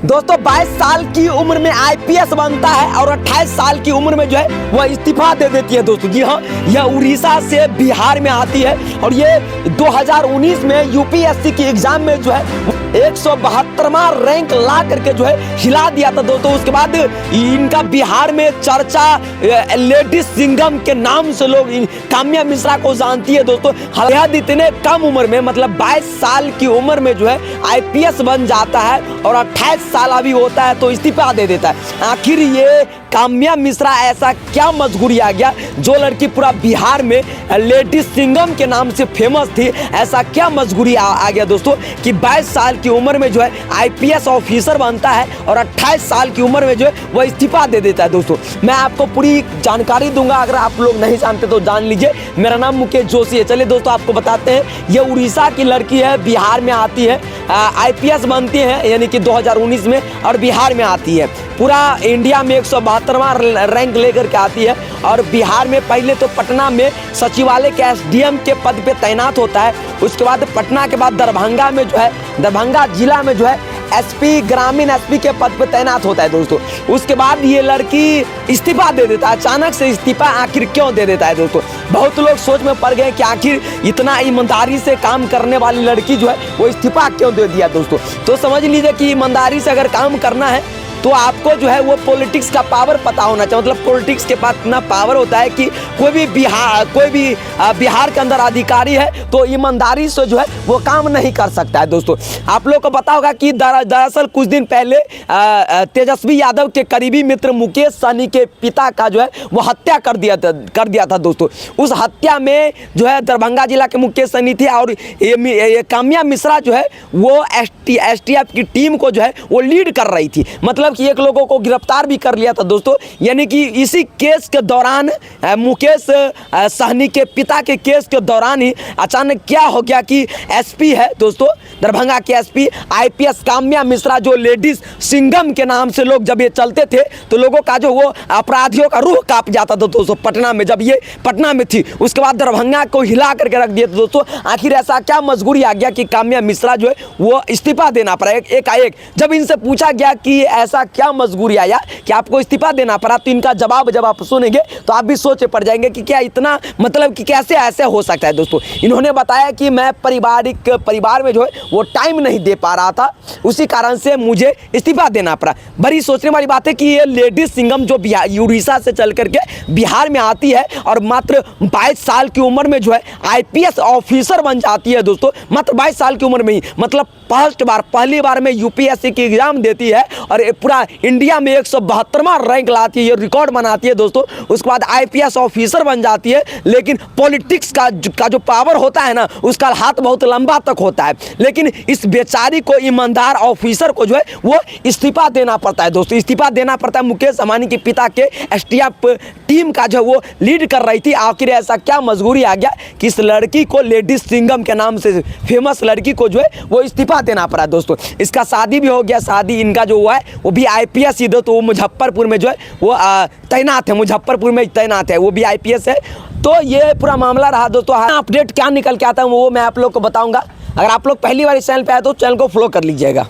दोस्तों 22 साल की उम्र में आईपीएस बनता है और 28 साल की उम्र में जो है वह इस्तीफा दे देती है। दोस्तों जी हाँ, यह उड़ीसा से बिहार में आती है और ये 2019 में यूपीएससी की एग्जाम में जो है 172वां रैंक ला करके जो है हिला दिया था दोस्तों। उसके बाद इनका बिहार में चर्चा लेडीज सिंघम के नाम से लोग काम्या मिश्रा को जानती है दोस्तों। हालांकि इतने कम उम्र में मतलब 22 साल की उम्र में जो है आईपीएस बन जाता है और 28 साल अभी होता है तो इस्तीफा दे देता है। आखिर ये काम्या मिश्रा ऐसा क्या मजबूरी आ गया, जो लड़की पूरा बिहार में लेडीज सिंघम के नाम से फेमस थी, ऐसा क्या मजबूरी आ गया दोस्तों कि 22 साल की उम्र में जो है आईपीएस ऑफिसर बनता है और 28 साल की उम्र में जो है वह इस्तीफा दे देता है। दोस्तों मैं आपको पूरी जानकारी दूंगा, अगर आप लोग नहीं जानते तो जान लीजिए। मेरा नाम मुकेश जोशी है। चलिए दोस्तों आपको बताते हैं, ये उड़ीसा की लड़की है, बिहार में आती है, आईपीएस बनती है यानी कि 2019 में और बिहार में आती है। पूरा इंडिया में 172वां रैंक लेकर के आती है और बिहार में पहले तो पटना में सचिवालय के एसडीएम के पद पे तैनात होता है। उसके बाद पटना के बाद दरभंगा में जो है दरभंगा जिला में जो है एसपी ग्रामीण एसपी के पद पे तैनात होता है दोस्तों। उसके बाद ये लड़की इस्तीफा दे देता है। अचानक से इस्तीफा आखिर क्यों दे देता है दोस्तों? बहुत लोग सोच में पड़ गए कि आखिर इतना ईमानदारी से काम करने वाली लड़की जो है वो इस्तीफा क्यों दे दिया दोस्तों। तो समझ लीजिए कि ईमानदारी से अगर काम करना है तो आपको जो है वो पॉलिटिक्स का पावर पता होना चाहिए। मतलब पॉलिटिक्स के पास इतना पावर होता है कि कोई भी बिहार के अंदर अधिकारी है तो ईमानदारी से जो है वो काम नहीं कर सकता है दोस्तों। आप लोग को पता होगा कि दरअसल कुछ दिन पहले तेजस्वी यादव के करीबी मित्र मुकेश सहनी के पिता का जो है वो हत्या कर दिया था दोस्तों। उस हत्या में जो है दरभंगा जिला के मुकेश सहनी थे और ये काम्या मिश्रा जो है वो एसटीएफ की टीम को जो है वो लीड कर रही थी। मतलब कि एक लोगों को गिरफ्तार भी कर लिया था दोस्तों। यानी कि इसी केस के दौरान मुकेश सहनी के पिता के केस के दौरान ही अचानक क्या हो गया कि एसपी है दोस्तों, दरभंगा के एसपी आईपीएस काम्या मिश्रा, जो लेडीज सिंघम के नाम से लोग जब ये चलते थे तो लोगों का जो वो अपराधियों का रूह कांप जाता था दोस्तों। पटना में जब ये पटना में थी उसके बाद दरभंगा को हिला करके रख दिया था दोस्तों। आखिर ऐसा क्या मजबूरी आ गया कि काम्या मिश्रा जो है वो इस्तीफा देना पड़ा एकाएक? जब इनसे पूछा गया कि ऐसा क्या मजबूरी आया कि आपको इस्तीफा देना पड़ा, तो इनका जवाब जब आप सुनेंगे तो आप भी सोचे पड़ जाएंगे कि क्या इतना मतलब कि कैसे ऐसे हो सकता है दोस्तों। इन्होंने बताया कि मैं परिवार में जो है वो टाइम नहीं दे पा रहा था, उसी कारण से मुझे इस्तीफा देना पड़ा। बड़ी सोचने वाली बात है कि ये लेडीज सिंघम जो उड़ीसा से चल करके बिहार में आती है और मात्र 22 साल की उम्र में जो है आईपीएस ऑफिसर बन जाती है दोस्तों। मात्र 22 साल की उम्र में ही, मतलब पहली बार में यूपीएससी की एग्जाम देती है और पूरा इंडिया में 172वां रैंक लाती है, ये रिकॉर्ड बनाती है दोस्तों। उसके बाद आईपीएस ऑफिसर बन जाती है। लेकिन पॉलिटिक्स का जो पावर होता है ना, उसका हाथ बहुत लंबा तक होता है। लेकिन इस बेचारी को, ईमानदार ऑफिसर को जो है वो इस्तीफा देना पड़ता है दोस्तों। इस्तीफा देना पड़ता है। मुकेश अंबानी के पिता के एसटीएफ टीम का जो वो लीड कर रही थी। आखिर ऐसा क्या मजबूरी आ गया कि इस लड़की को, लेडीज सिंघम के नाम से फेमस लड़की को जो है वो इस्तीफा देना पड़ा दोस्तों। इसका शादी भी हो गया। शादी इनका जो हुआ है वो भी आईपीएस ही दो, तो वो मुजफ्फरपुर में जो है वो तैनात है, मुजफ्फरपुर में तैनात है, वो भी आईपीएस है। तो ये पूरा मामला रहा दोस्तों। अपडेट क्या निकल के आता है वो मैं आप लोग को बताऊंगा। अगर आप लोग पहली बार इस चैनल पे आए तो चैनल को फॉलो कर लीजिएगा।